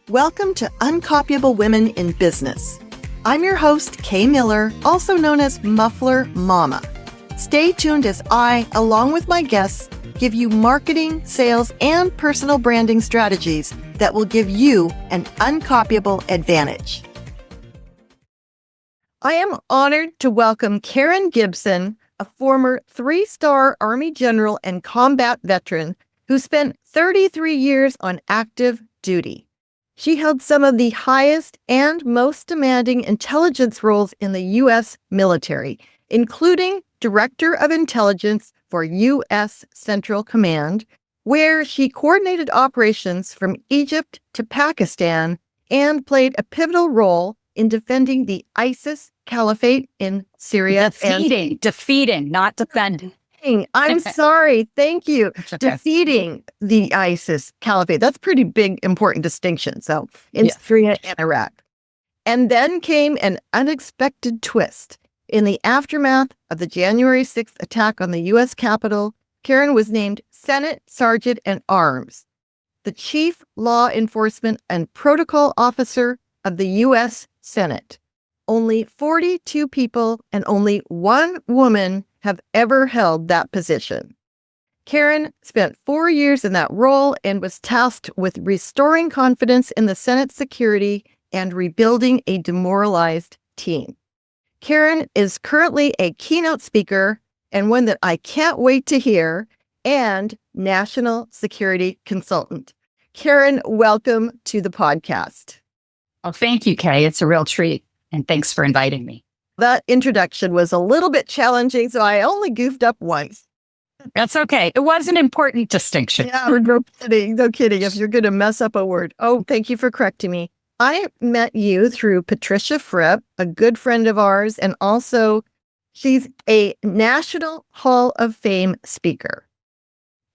Welcome to Uncopyable Women in Business. I'm your host, Kay Miller, also known as Muffler Mama. Stay tuned as I, along with my guests, give you marketing, sales, and personal branding strategies that will give you an uncopyable advantage. I am honored to welcome Karen Gibson, a former 3-star Army general and combat veteran who spent 33 years on active duty. She held some of the highest and most demanding intelligence roles in the U.S. military, including Director of Intelligence for U.S. Central Command, where she coordinated operations from Egypt to Pakistan and played a pivotal role in defending the ISIS caliphate in Syria. Defeating, not defending. I'm sorry. Thank you. Okay. Defeating the ISIS caliphate. That's pretty big, important distinction. So in Syria and Iraq. And then came an unexpected twist. In the aftermath of the January 6th attack on the U.S. Capitol, Karen was named Senate Sergeant at Arms, the Chief Law Enforcement and Protocol Officer of the U.S. Senate. Only 42 people and only one woman have ever held that position. Karen spent 4 years in that role and was tasked with restoring confidence in the Senate's security and rebuilding a demoralized team. Karen is currently a keynote speaker and one that I can't wait to hear, and national security consultant. Karen, welcome to the podcast. Oh, thank you, Kay. It's a real treat. And thanks for inviting me. That introduction was a little bit challenging, so I only goofed up once. That's okay. It was an important distinction. Yeah, no kidding. No kidding. If you're going to mess up a word. Oh, thank you for correcting me. I met you through Patricia Fripp, a good friend of ours, and also she's a National Hall of Fame speaker.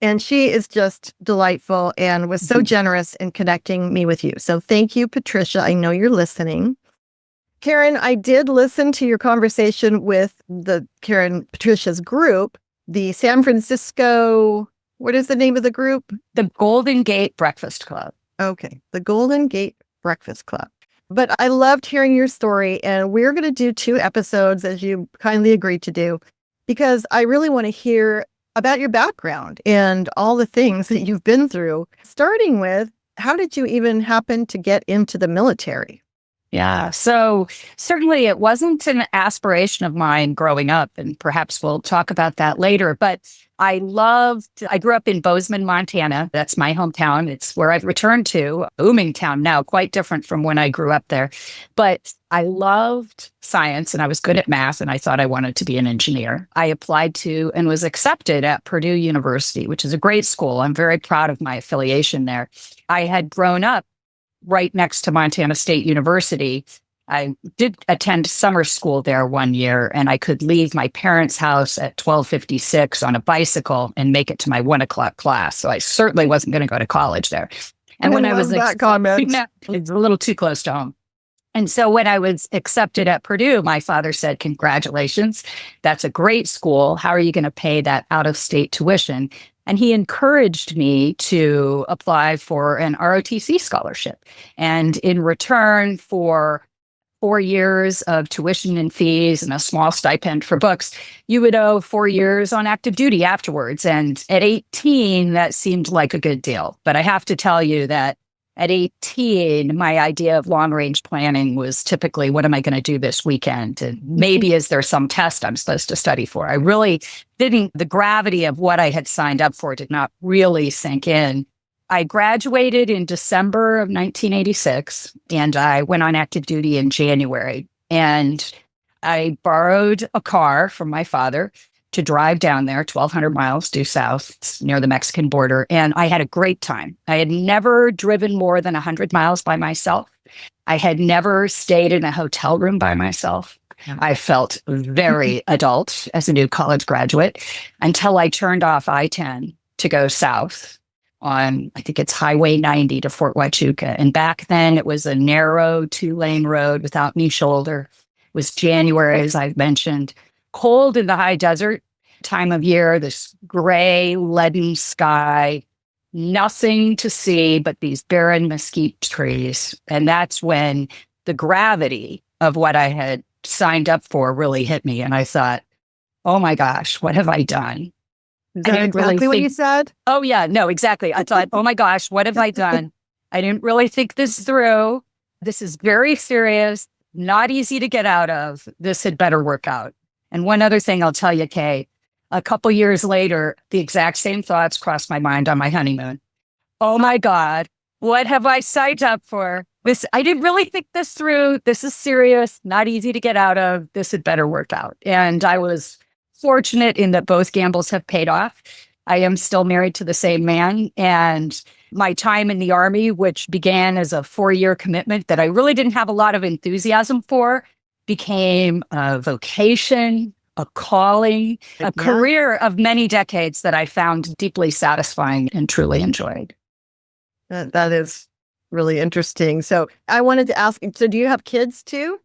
And she is just delightful and was so generous in connecting me with you. So thank you, Patricia. I know you're listening. Karen, I did listen to your conversation with Patricia's group, the San Francisco, what is the name of the group? The Golden Gate Breakfast Club. Okay, the Golden Gate Breakfast Club. But I loved hearing your story, and we're going to do 2 episodes, as you kindly agreed to do, because I really want to hear about your background and all the things that you've been through, starting with, how did you even happen to get into the military? Yeah, so certainly it wasn't an aspiration of mine growing up, and perhaps we'll talk about that later, but I grew up in Bozeman, Montana. That's my hometown. It's where I've returned to, booming town now, quite different from when I grew up there. But I loved science and I was good at math, and I thought I wanted to be an engineer. I applied to and was accepted at Purdue University, which is a great school. I'm very proud of my affiliation there. I had grown up right next to Montana State University. I did attend summer school there 1 year, and I could leave my parents' house at 12:56 on a bicycle and make it to my 1 o'clock class. So I certainly wasn't going to go to college there. And when I was that comment, it's a little too close to home. And so when I was accepted at Purdue, my father said, "Congratulations, that's a great school. How are you going to pay that out-of-state tuition?" And he encouraged me to apply for an ROTC scholarship. And in return for 4 years of tuition and fees and a small stipend for books, you would owe 4 years on active duty afterwards. And at 18, that seemed like a good deal. But I have to tell you that at 18, my idea of long-range planning was typically, what am I going to do this weekend? And maybe is there some test I'm supposed to study for? I really the gravity of what I had signed up for did not really sink in. I graduated in December of 1986, and I went on active duty in January. And I borrowed a car from my father to drive down there, 1,200 miles due south. It's near the Mexican border. And I had a great time. I had never driven more than 100 miles by myself. I had never stayed in a hotel room by myself. I felt very adult as a new college graduate until I turned off I-10 to go south on, I think it's Highway 90 to Fort Huachuca. And back then it was a narrow 2-lane road without any shoulder. It was January, as I've mentioned. Cold in the high desert time of year, this gray, leaden sky, nothing to see but these barren mesquite trees. And that's when the gravity of what I had signed up for really hit me. And I thought, oh my gosh, what have I done? Is that exactly what you said? Oh, yeah, no, exactly. I thought, oh my gosh, what have I done? I didn't really think this through. This is very serious, not easy to get out of. This had better work out. And one other thing I'll tell you, Kay, a couple years later, the exact same thoughts crossed my mind on my honeymoon. Oh my God, what have I signed up for? I didn't really think this through. This is serious, not easy to get out of. This had better work out. And I was fortunate in that both gambles have paid off. I am still married to the same man. And my time in the Army, which began as a 4-year commitment that I really didn't have a lot of enthusiasm for, became a vocation, a calling, a career of many decades that I found deeply satisfying and truly enjoyed. That is really interesting. So I wanted to ask, so do you have kids too?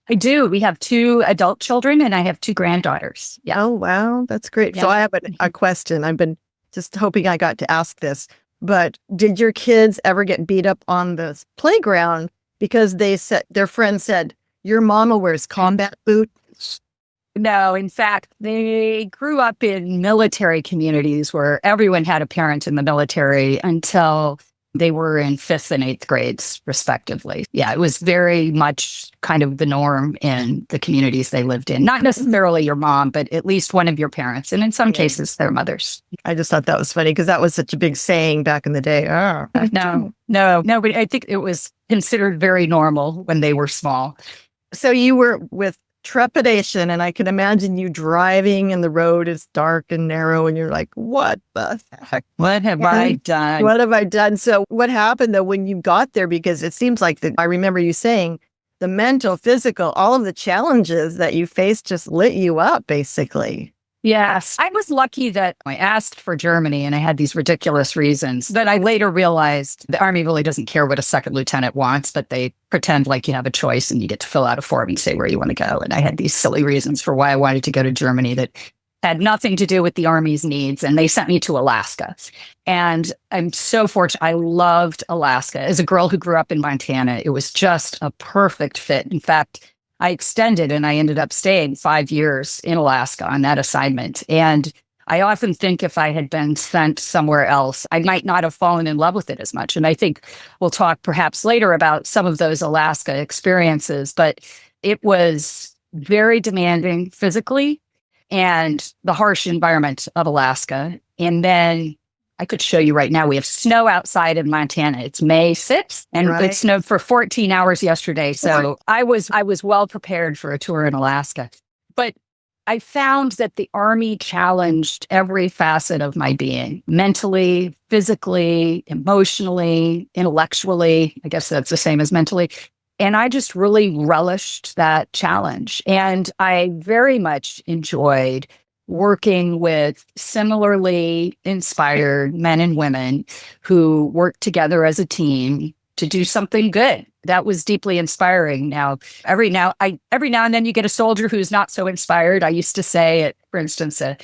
I do. We have 2 adult children and I have 2 granddaughters. Yeah. Oh, wow. That's great. Yeah. So I have a question. I've been just hoping I got to ask this, but did your kids ever get beat up on the playground because their friends said, your mama wears combat boots? No, in fact, they grew up in military communities where everyone had a parent in the military until they were in 5th and 8th grades, respectively. Yeah, it was very much kind of the norm in the communities they lived in. Not necessarily your mom, but at least one of your parents. And in some cases, their mothers. I just thought that was funny because that was such a big saying back in the day. Oh. No, but I think it was considered very normal when they were small. So you were with trepidation, and I can imagine you driving and the road is dark and narrow and you're like, what the heck? What have I done? What have I done? So what happened though when you got there? Because it seems like I remember you saying the mental, physical, all of the challenges that you faced just lit you up basically. Yes. I was lucky that I asked for Germany and I had these ridiculous reasons that I later realized the Army really doesn't care what a second lieutenant wants, but they pretend like you have a choice and you get to fill out a form and say where you want to go. And I had these silly reasons for why I wanted to go to Germany that had nothing to do with the Army's needs. And they sent me to Alaska. And I'm so fortunate. I loved Alaska. As a girl who grew up in Montana, it was just a perfect fit. In fact, I extended and I ended up staying 5 years in Alaska on that assignment. And I often think if I had been sent somewhere else, I might not have fallen in love with it as much. And I think we'll talk perhaps later about some of those Alaska experiences, but it was very demanding physically and the harsh environment of Alaska. And then I could show you right now, we have snow outside in Montana. It's May 6th and it snowed for 14 hours yesterday. So I was well prepared for a tour in Alaska. But I found that the Army challenged every facet of my being, mentally, physically, emotionally, intellectually. I guess that's the same as mentally. And I just really relished that challenge. And I very much enjoyed working with similarly inspired men and women who work together as a team to do something good. That was deeply inspiring. Now, every now and then you get a soldier who's not so inspired. I used to say, for instance, a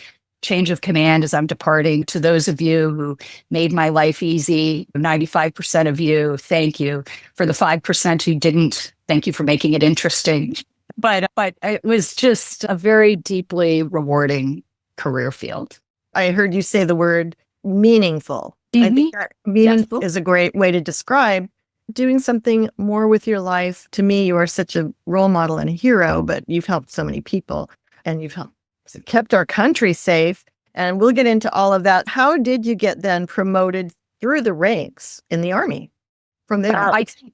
change of command as I'm departing, to those of you who made my life easy, 95% of you, thank you. For the 5% who didn't, thank you for making it interesting. But it was just a very deeply rewarding career field. I heard you say the word meaningful. I think that meaningful is a great way to describe doing something more with your life. To me, you are such a role model and a hero, but you've helped so many people and you've kept our country safe. And we'll get into all of that. How did you get then promoted through the ranks in the Army? From there,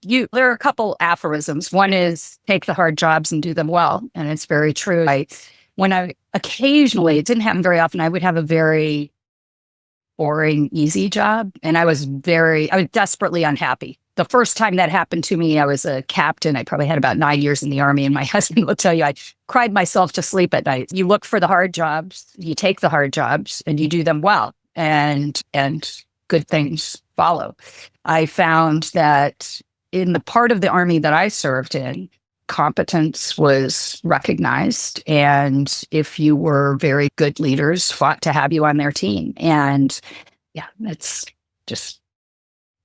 there are a couple aphorisms. One is take the hard jobs and do them well. And it's very true. When I occasionally, it didn't happen very often, I would have a very boring, easy job. And I was desperately unhappy. The first time that happened to me, I was a captain. I probably had about 9 years in the Army. And my husband will tell you, I cried myself to sleep at night. You look for the hard jobs, you take the hard jobs and you do them well. And good things follow. I found that in the part of the Army that I served in, competence was recognized. And if you were very good leaders, fought to have you on their team. And yeah, just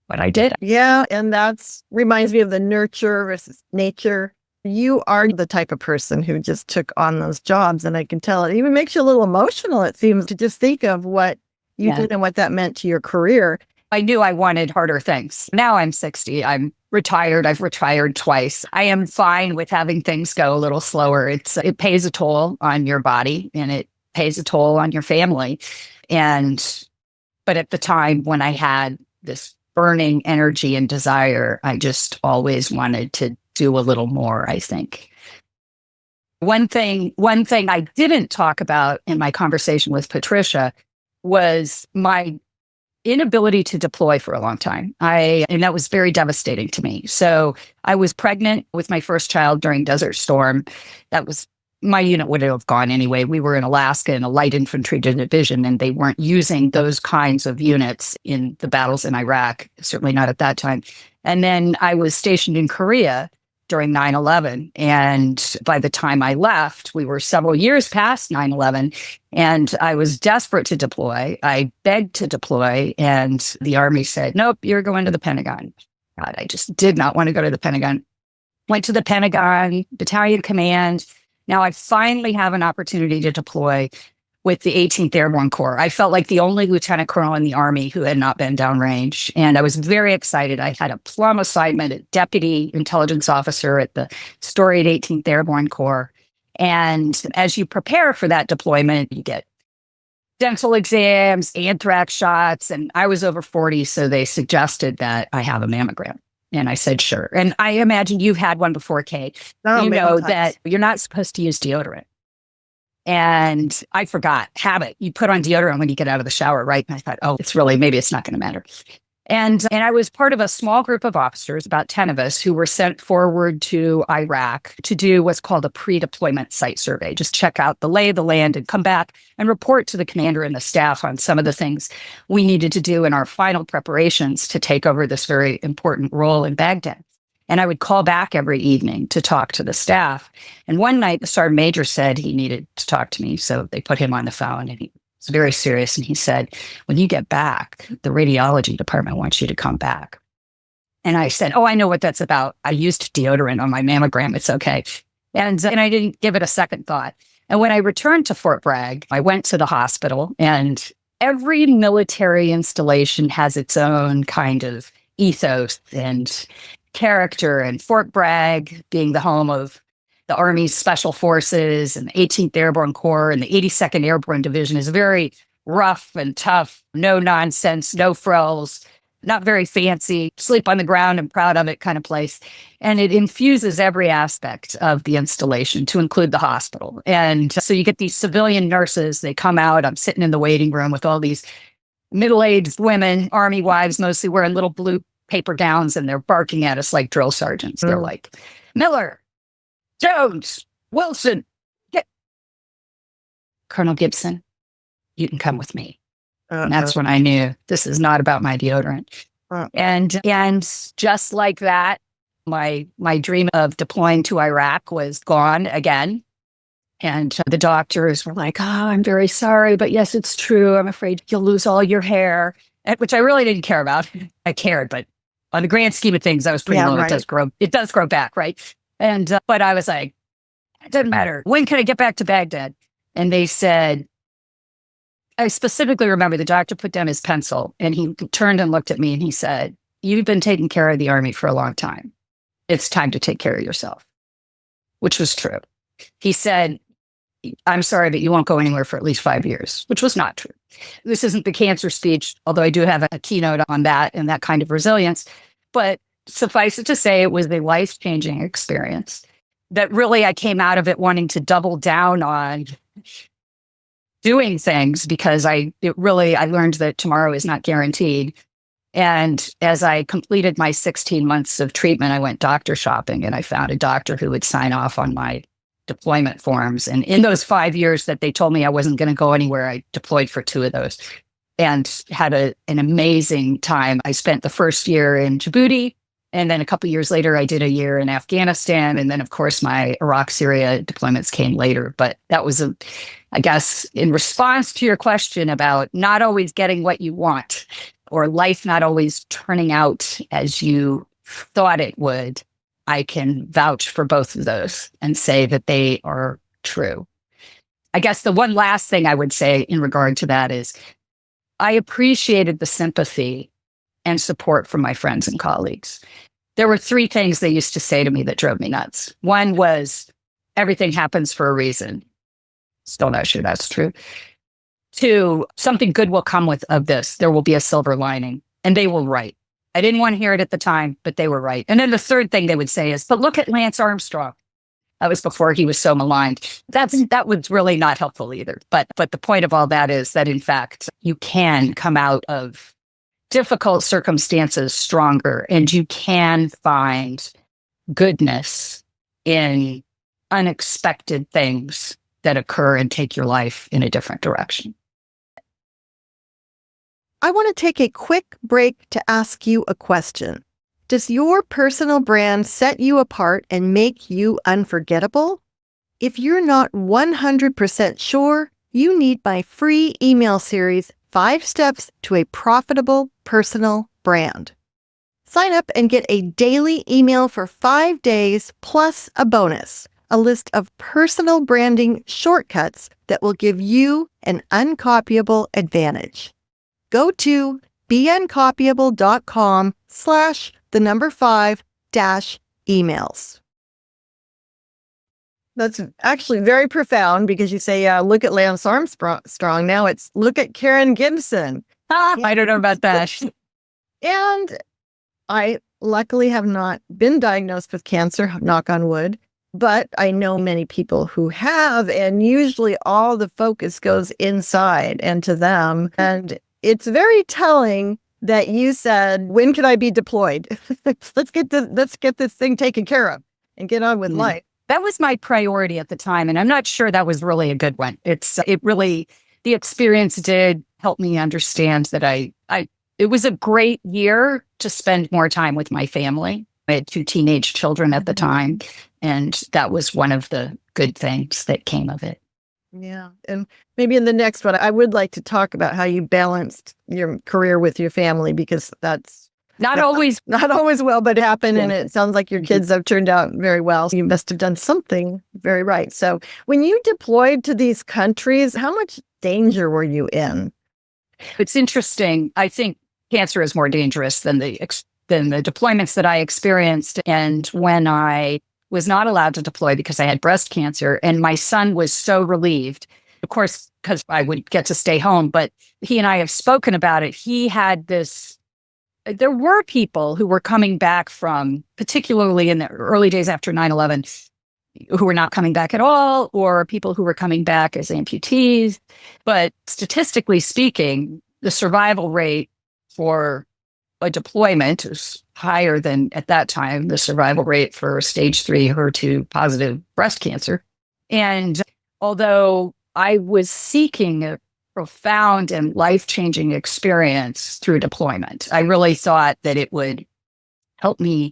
what I did. Yeah. And that's reminds me of the nurture versus nature. You are the type of person who just took on those jobs. And I can tell it even makes you a little emotional, it seems, to just think of what you did and what that meant to your career. I knew I wanted harder things. Now I'm 60. I'm retired. I've retired twice. I am fine with having things go a little slower. It pays a toll on your body and it pays a toll on your family. But at the time when I had this burning energy and desire, I just always wanted to do a little more, I think. One thing I didn't talk about in my conversation with Patricia was my inability to deploy for a long time. And that was very devastating to me. So I was pregnant with my first child during Desert Storm. My unit would have gone anyway. We were in Alaska in a light infantry division, and they weren't using those kinds of units in the battles in Iraq, certainly not at that time. And then I was stationed in Korea during 9/11. And by the time I left, we were several years past 9/11, and I was desperate to deploy. I begged to deploy, and the Army said, nope, you're going to the Pentagon. God, I just did not want to go to the Pentagon. Went to the Pentagon, Battalion Command. Now I finally have an opportunity to deploy with the 18th Airborne Corps. I felt like the only lieutenant colonel in the Army who had not been downrange. And I was very excited. I had a plum assignment at deputy intelligence officer at the storied 18th Airborne Corps. And as you prepare for that deployment, you get dental exams, anthrax shots, and I was over 40, so they suggested that I have a mammogram. And I said, sure. And I imagine you've had one before, Kate. You know that you're not supposed to use deodorant. And I forgot, habit. You put on deodorant when you get out of the shower, right? And I thought, oh, maybe it's not going to matter. And I was part of a small group of officers, about 10 of us, who were sent forward to Iraq to do what's called a pre-deployment site survey. Just check out the lay of the land and come back and report to the commander and the staff on some of the things we needed to do in our final preparations to take over this very important role in Baghdad. And I would call back every evening to talk to the staff. And one night, the sergeant major said he needed to talk to me. So they put him on the phone, and he was very serious. And he said, when you get back, the radiology department wants you to come back. And I said, oh, I know what that's about. I used deodorant on my mammogram. It's okay. And I didn't give it a second thought. And when I returned to Fort Bragg, I went to the hospital, and every military installation has its own kind of ethos and character, and Fort Bragg being the home of the Army's Special Forces and the 18th Airborne Corps and the 82nd Airborne Division is very rough and tough, no nonsense, no frills, not very fancy, sleep on the ground and proud of it kind of place. And it infuses every aspect of the installation to include the hospital. And so you get these civilian nurses, they come out, I'm sitting in the waiting room with all these middle-aged women, Army wives, mostly wearing little blue paper gowns, and they're barking at us like drill sergeants. They're like, Miller, Jones, Wilson, Colonel Gibson, you can come with me. And that's when I knew this is not about my deodorant. And just like that, my dream of deploying to Iraq was gone again. And the doctors were like, oh, I'm very sorry, but yes, it's true. I'm afraid you'll lose all your hair, which I really didn't care about. I cared, but on the grand scheme of things, I was pretty low. Right. It does grow back, right? And but I was like, it doesn't matter. When can I get back to Baghdad? And they said, I specifically remember the doctor put down his pencil, and he turned and looked at me, and he said, you've been taking care of the Army for a long time. It's time to take care of yourself, which was true. He said, I'm sorry, but you won't go anywhere for at least 5 years, which was not true. This isn't the cancer speech, although I do have a keynote on that and that kind of resilience. But suffice it to say, it was a life-changing experience that really I came out of it wanting to double down on doing things, because I learned that tomorrow is not guaranteed. And as I completed my 16 months of treatment, I went doctor shopping, and I found a doctor who would sign off on my deployment forms. And in those 5 years that they told me I wasn't going to go anywhere, I deployed for 2 of those and had an amazing time. I spent the first year in Djibouti, and then a couple of years later, I did a year in Afghanistan. And then, of course, my Iraq, Syria deployments came later. But that was, I guess, in response to your question about not always getting what you want. or life not always turning out as you thought it would, I can vouch for both of those and say that they are true. I guess the one last thing I would say in regard to that is I appreciated the sympathy and support from my friends and colleagues. There were three things they used to say to me that drove me nuts. One was, everything happens for a reason. Still not sure that's true. Two, something good will come of this. There will be a silver lining. And they were right. I didn't want to hear it at the time, but they were right. And then the third thing they would say is, but look at Lance Armstrong. That was before he was so maligned. That was really not helpful either. But the point of all that is that, in fact, you can come out of difficult circumstances stronger, and you can find goodness in unexpected things that occur and take your life in a different direction. I want to take a quick break to ask you a question. Does your personal brand set you apart and make you unforgettable? If you're not 100% sure, you need my free email series, 5 Steps to a Profitable Personal Brand. Sign up and get a daily email for 5 days plus a bonus, a list of personal branding shortcuts that will give you an uncopyable advantage. Go to beuncopyable.com/5-emails. That's actually very profound because you say, look at Lance Armstrong. Now it's look at Karen Gibson. I don't know about that. And I luckily have not been diagnosed with cancer, knock on wood, but I know many people who have, and usually all the focus goes inside and to them. And it's very telling that you said, when can I be deployed? Let's get this thing taken care of and get on with life. That was my priority at the time. And I'm not sure that was really a good one. The experience did help me understand that it was a great year to spend more time with my family. I had 2 teenage children at the time. And that was one of the good things that came of it. Yeah. And maybe in the next one, I would like to talk about how you balanced your career with your family, because that's not always well, but it happened. And it sounds like your kids have turned out very well. So you must have done something very right. So when you deployed to these countries, how much danger were you in? It's interesting. I think cancer is more dangerous than the deployments that I experienced. And when I was not allowed to deploy because I had breast cancer, and my son was so relieved, of course, because I would get to stay home, but he and I have spoken about it. He had there were people who were coming back from, particularly in the early days after 9/11, who were not coming back at all, or people who were coming back as amputees. But statistically speaking, the survival rate for a deployment is higher than, at that time, the survival rate for stage 3 HER2 positive breast cancer. And although I was seeking a profound and life-changing experience through deployment, I really thought that it would help me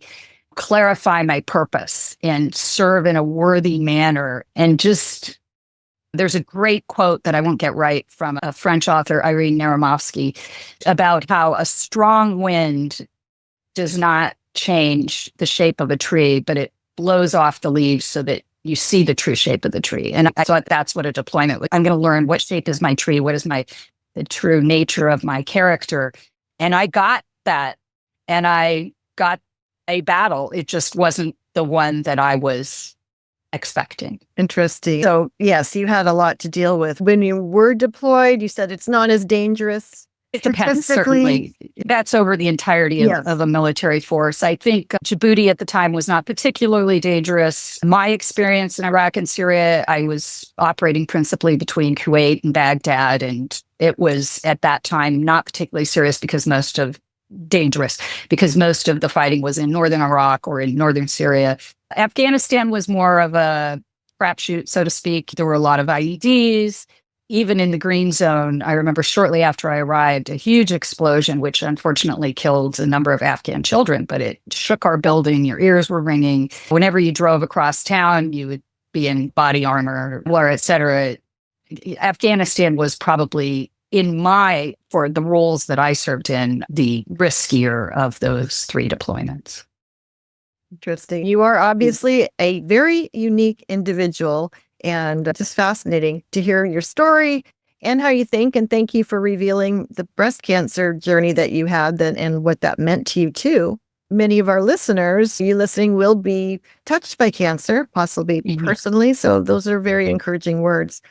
clarify my purpose and serve in a worthy manner. And just, there's a great quote that I won't get right from a French author, Irene Naramovsky, about how a strong wind does not change the shape of a tree, but it blows off the leaves so that you see the true shape of the tree. And I thought that's what a deployment was. I'm going to learn what shape is my tree, what is the true nature of my character. And I got that, and I got a battle. It just wasn't the one that I was expecting. Interesting. So yes, you had a lot to deal with. When you were deployed, you said it's not as dangerous. It depends, certainly. That's over the entirety of a military force. I think Djibouti at the time was not particularly dangerous. My experience in Iraq and Syria, I was operating principally between Kuwait and Baghdad, and it was at that time not particularly serious because most of the fighting was in northern Iraq or in northern Syria. Afghanistan was more of a crapshoot, so to speak. There were a lot of IEDs. Even in the green zone, I remember shortly after I arrived, a huge explosion, which unfortunately killed a number of Afghan children, but it shook our building. Your ears were ringing. Whenever you drove across town, you would be in body armor, et cetera. Afghanistan was probably for the roles that I served in, the riskier of those 3 deployments. Interesting. You are obviously a very unique individual, and just fascinating to hear your story and how you think. And thank you for revealing the breast cancer journey that you had and what that meant to you too. Many of our listeners, you listening, will be touched by cancer, possibly personally. So those are very encouraging words.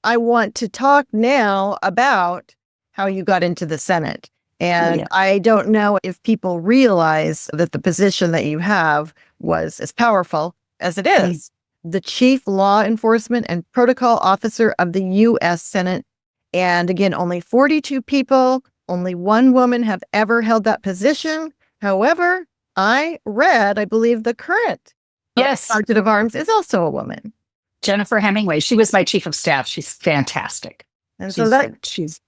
I want to talk now about how you got into the Senate. And I don't know if people realize that the position that you have was as powerful as it is. The Chief Law Enforcement and Protocol Officer of the U.S. Senate. And again, only 42 people, only 1 woman have ever held that position. However, I believe the current Sergeant of Arms is also a woman. Jennifer Hemingway. She was my chief of staff. She's fantastic. And she's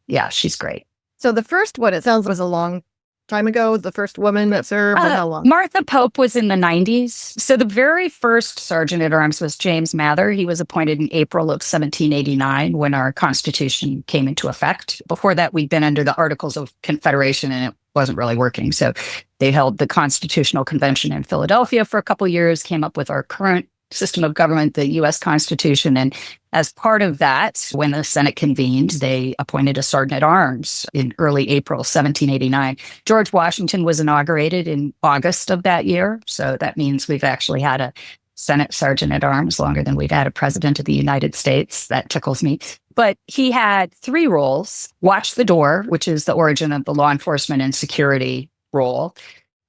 great. So the first one, it sounds, was a long time ago, the first woman that served. How long? Martha Pope was in the 90s. So the very first Sergeant at Arms was James Mather. He was appointed in April of 1789 when our Constitution came into effect. Before that, we'd been under the Articles of Confederation, and it wasn't really working. So they held the Constitutional Convention in Philadelphia for a couple of years, came up with our current system of government, the U.S. Constitution. And as part of that, when the Senate convened, they appointed a Sergeant at Arms in early April 1789. George Washington was inaugurated in August of that year. So that means we've actually had a Senate Sergeant at Arms longer than we've had a President of the United States. That tickles me. But he had 3 roles: watch the door, which is the origin of the law enforcement and security role;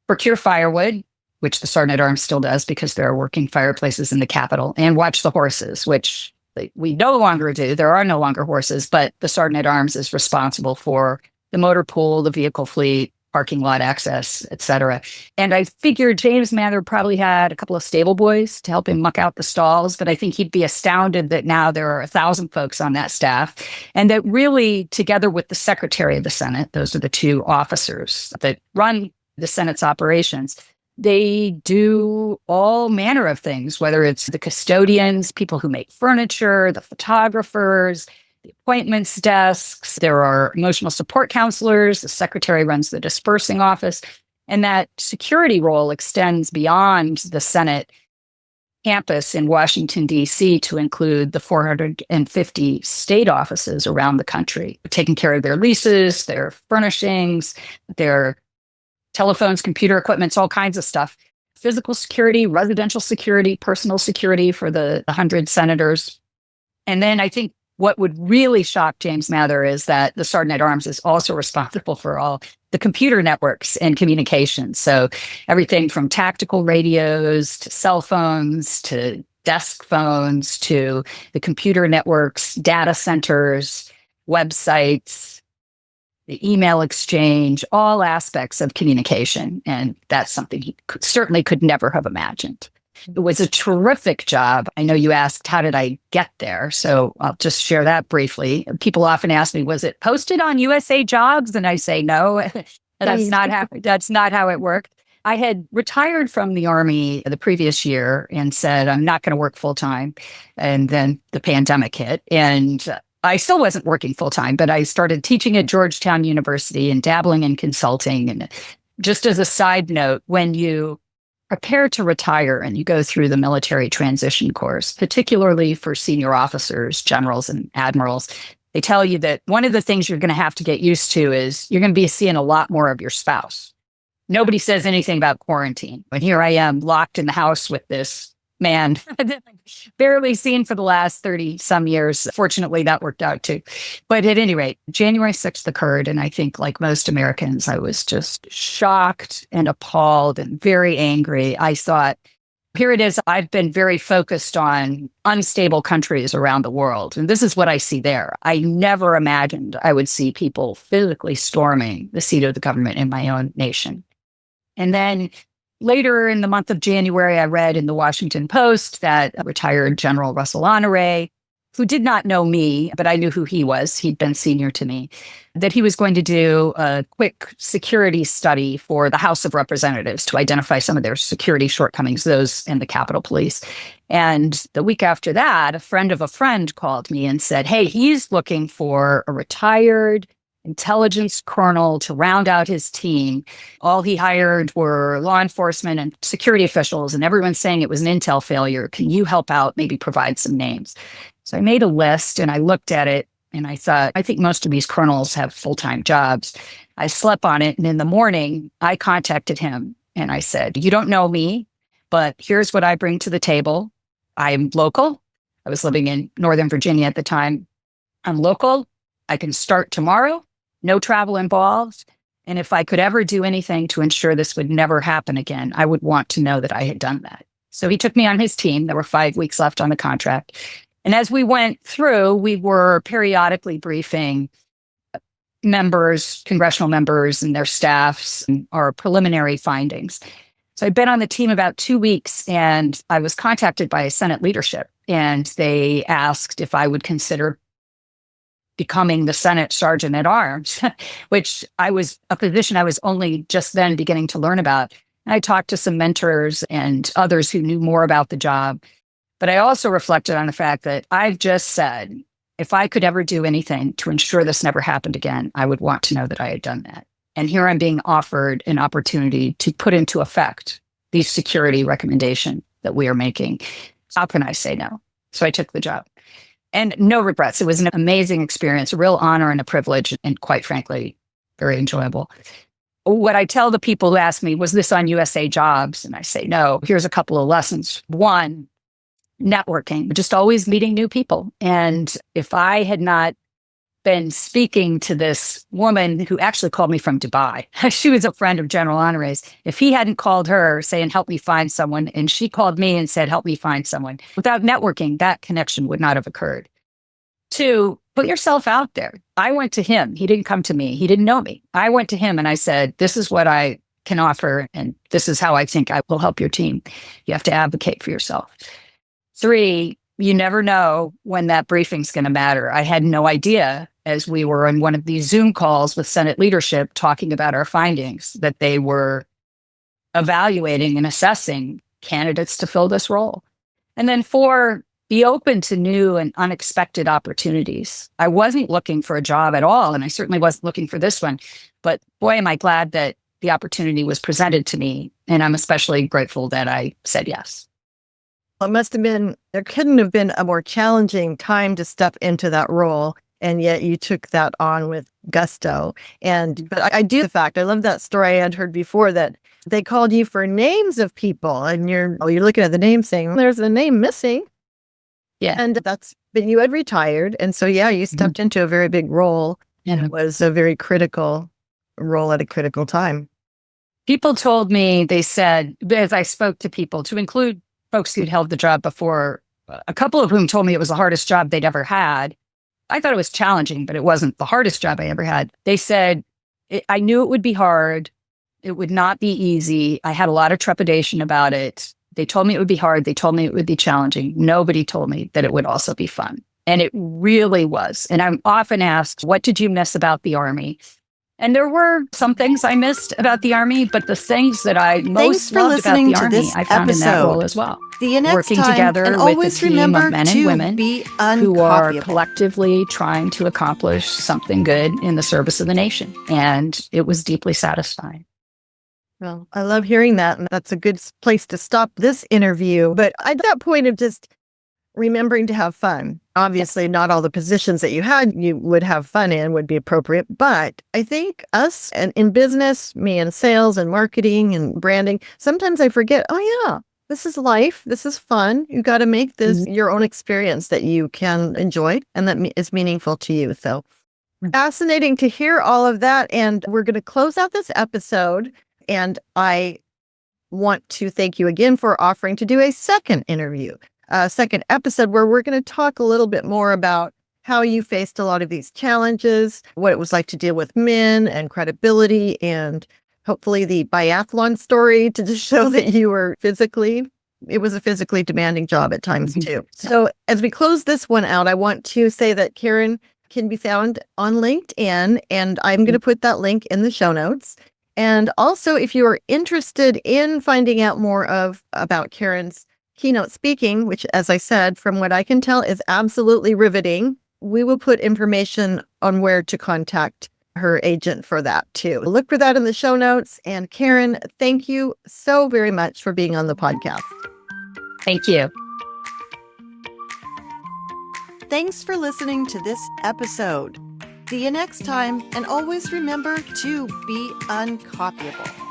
procure firewood, which the Sergeant at Arms still does because there are working fireplaces in the Capitol; and watch the horses, which we no longer do. There are no longer horses, but the Sergeant at Arms is responsible for the motor pool, the vehicle fleet, parking lot access, et cetera. And I figured James Mather probably had a couple of stable boys to help him muck out the stalls, but I think he'd be astounded that now there are 1,000 folks on that staff, and that really, together with the Secretary of the Senate, those are the 2 officers that run the Senate's operations, they do all manner of things, whether it's the custodians, people who make furniture, the photographers, the appointments desks. There are emotional support counselors. The secretary runs the dispersing office. And that security role extends beyond the Senate campus in Washington, D.C. to include the 450 state offices around the country, taking care of their leases, their furnishings, their telephones, computer equipments, all kinds of stuff. Physical security, residential security, personal security for the 100 senators. And then I think what would really shock James Mather is that the Sergeant at Arms is also responsible for all the computer networks and communications. So everything from tactical radios to cell phones to desk phones to the computer networks, data centers, websites, the email exchange, all aspects of communication. And that's something he certainly could never have imagined. It was a terrific job. I know you asked, how did I get there? So I'll just share that briefly. People often ask me, was it posted on USA Jobs? And I say, no, that's not how it worked. I had retired from the Army the previous year and said, I'm not going to work full time. And then the pandemic hit, and I still wasn't working full time, but I started teaching at Georgetown University and dabbling in consulting. And just as a side note, when you prepare to retire and you go through the military transition course, particularly for senior officers, generals, and admirals, they tell you that one of the things you're going to have to get used to is you're going to be seeing a lot more of your spouse. Nobody says anything about quarantine. But here I am locked in the house with this man, barely seen for the last 30 some years. Fortunately, that worked out too. But at any rate, January 6th occurred. And I think, like most Americans, I was just shocked and appalled and very angry. I thought, here it is. I've been very focused on unstable countries around the world. And this is what I see there. I never imagined I would see people physically storming the seat of the government in my own nation. And then later in the month of January, I read in the Washington Post that retired General Russell Honore who did not know me, but I knew who he was. He'd been senior to me, that he was going to do a quick security study for the House of Representatives to identify some of their security shortcomings, those in the Capitol Police. And the week after that, a friend of a friend called me and said, hey, he's looking for a retired intelligence colonel to round out his team. All he hired were law enforcement and security officials, and everyone's saying it was an intel failure. Can you help out, maybe provide some names? So I made a list and I looked at it and I thought, I think most of these colonels have full-time jobs. I slept on it. And in the morning, I contacted him and I said, you don't know me, but here's what I bring to the table. I'm local. I was living in Northern Virginia at the time. I'm local. I can start tomorrow. No travel involved. And if I could ever do anything to ensure this would never happen again, I would want to know that I had done that. So he took me on his team. There were 5 weeks left on the contract. And as we went through, we were periodically briefing members, congressional members and their staffs, and our preliminary findings. So I'd been on the team about 2 weeks and I was contacted by Senate leadership and they asked if I would consider becoming the Senate Sergeant at Arms, which was a position I was only just then beginning to learn about. And I talked to some mentors and others who knew more about the job. But I also reflected on the fact that I've just said, if I could ever do anything to ensure this never happened again, I would want to know that I had done that. And here I'm being offered an opportunity to put into effect these security recommendations that we are making. How can I say no? So I took the job. And no regrets. It was an amazing experience, a real honor and a privilege, and quite frankly, very enjoyable. What I tell the people who ask me, was this on USA Jobs? And I say, no. Here's a couple of lessons. One, networking, just always meeting new people. And if I had not been speaking to this woman who actually called me from Dubai, she was a friend of General Honore's. If he hadn't called her saying, help me find someone, and she called me and said, help me find someone, without networking, that connection would not have occurred. 2, put yourself out there. I went to him. He didn't come to me. He didn't know me. I went to him and I said, this is what I can offer. And this is how I think I will help your team. You have to advocate for yourself. 3, you never know when that briefing's going to matter. I had no idea as we were on one of these Zoom calls with Senate leadership talking about our findings that they were evaluating and assessing candidates to fill this role. And then 4, be open to new and unexpected opportunities. I wasn't looking for a job at all, and I certainly wasn't looking for this one. But boy, am I glad that the opportunity was presented to me. And I'm especially grateful that I said yes. Well, it must have been, there couldn't have been a more challenging time to step into that role. And yet you took that on with gusto. But I do the fact, I love that story I had heard before that they called you for names of people and you're looking at the name saying, there's a name missing. Yeah. And but you had retired. And so, yeah, you stepped into a very big role and it was a very critical role at a critical time. People told me, they said, as I spoke to people, to include folks who'd held the job before, a couple of whom told me it was the hardest job they'd ever had. I thought it was challenging, but it wasn't the hardest job I ever had. They said, I knew it would be hard. It would not be easy. I had a lot of trepidation about it. They told me it would be hard. They told me it would be challenging. Nobody told me that it would also be fun. And it really was. And I'm often asked, what did you miss about the Army? And there were some things I missed about the Army, but the things that I most loved about the Army, I found in that role as well. See you next Working time, together and with a always team remember of men to and women be who are uncopyable. collectively trying to accomplish something good in the service of the nation. And it was deeply satisfying. Well, I love hearing that. And that's a good place to stop this interview. But at that point of just remembering to have fun, obviously not all the positions that you had, you would have fun in would be appropriate. But I think us and in business, me in sales and marketing and branding, sometimes I forget, oh yeah, this is life. This is fun. You got to make this your own experience that you can enjoy and that is meaningful to you. So fascinating to hear all of that. And we're going to close out this episode. And I want to thank you again for offering to do a second interview, a second episode where we're going to talk a little bit more about how you faced a lot of these challenges, what it was like to deal with men and credibility, and hopefully the biathlon story to just show that you were physically it was a physically demanding job at times too. So as we close this one out, I want to say that Karen can be found on LinkedIn, and I'm going to put that link in the show notes. And also, if you are interested in finding out more about Karen's keynote speaking, which, as I said, from what I can tell, is absolutely riveting, we will put information on where to contact her agent for that too. Look for that in the show notes. And Karen, thank you so very much for being on the podcast. Thank you. Thanks for listening to this episode. See you next time, and always remember to be uncopyable.